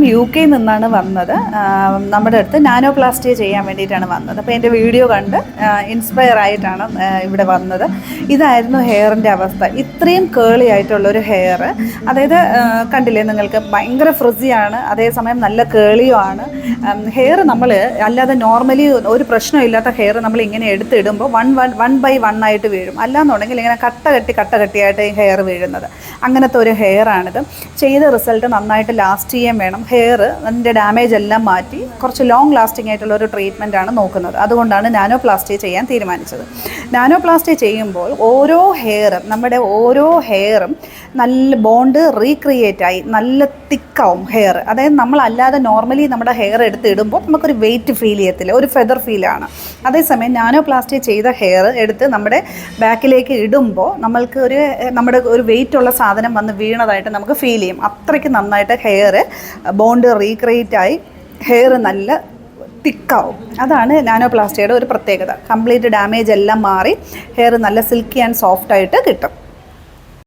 UK നിന്നാണ് വന്നത്. നമ്മുടെ അടുത്ത് നാനോപ്ലാസ്റ്റി ചെയ്യാൻ വേണ്ടിയിട്ടാണ് വന്നത്. അപ്പോൾ എൻ്റെ വീഡിയോ കണ്ട് ഇൻസ്പയർ ആയിട്ടാണ് ഇവിടെ വന്നത്. ഇതായിരുന്നു ഹെയറിൻ്റെ അവസ്ഥ. ഇത്രയും കേളി ആയിട്ടുള്ളൊരു ഹെയർ, അതായത് കണ്ടില്ലേ നിങ്ങൾക്ക്, ഭയങ്കര ഫ്രിസിയാണ്, അതേസമയം നല്ല കേളിയുമാണ് ഹെയർ. നമ്മൾ അല്ലാതെ നോർമലി ഒരു പ്രശ്നമില്ലാത്ത ഹെയർ നമ്മൾ ഇങ്ങനെ എടുത്തിടുമ്പോൾ വൺ ബൈ വൺ ആയിട്ട് വീഴും. അല്ലാന്നുണ്ടെങ്കിൽ ഇങ്ങനെ കട്ട കട്ടിയായിട്ട് ഈ ഹെയർ വീഴുന്നത്. അങ്ങനത്തെ ഒരു ഹെയറാണിത്. ചെയ്ത റിസൾട്ട് നന്നായിട്ട് ലാസ്റ്റ് ചെയ്യാൻ വേണം. ഹെയർ അതിൻ്റെ ഡാമേജ് എല്ലാം മാറ്റി കുറച്ച് ലോങ് ലാസ്റ്റിംഗ് ആയിട്ടുള്ള ഒരു ട്രീറ്റ്മെൻറ്റാണ് നോക്കുന്നത്. അതുകൊണ്ടാണ് നാനോപ്ലാസ്റ്റി ചെയ്യാൻ തീരുമാനിച്ചത്. നാനോപ്ലാസ്റ്റി ചെയ്യുമ്പോൾ നമ്മുടെ ഓരോ ഹെയറും നല്ല ബോണ്ട് റീക്രിയേറ്റായി നല്ല തിക്കാവും ഹെയർ. അതായത് നമ്മളല്ലാതെ നോർമലി നമ്മുടെ ഹെയർ എടുത്ത് ഇടുമ്പോൾ നമുക്കൊരു വെയിറ്റ് ഫീൽ ചെയ്യത്തില്ല, ഒരു ഫെദർ ഫീലാണ്. അതേസമയം നാനോപ്ലാസ്റ്റി ചെയ്ത ഹെയർ എടുത്ത് നമ്മുടെ ബാക്കിലേക്ക് ഇടുമ്പോൾ നമ്മുടെ ഒരു വെയിറ്റുള്ള സാധനം വന്ന് വീണതായിട്ട് നമുക്ക് ഫീൽ ചെയ്യും. അത്രയ്ക്ക് നന്നായിട്ട് ഹെയർ ബോണ്ട് റീക്രിയേറ്റായി ഹെയർ നല്ല തിക്കാവും. അതാണ് നാനോപ്ലാസ്റ്റിയുടെ ഒരു പ്രത്യേകത. കംപ്ലീറ്റ് ഡാമേജ് എല്ലാം മാറി ഹെയർ നല്ല സിൽക്കി ആൻഡ് സോഫ്റ്റായിട്ട് കിട്ടും.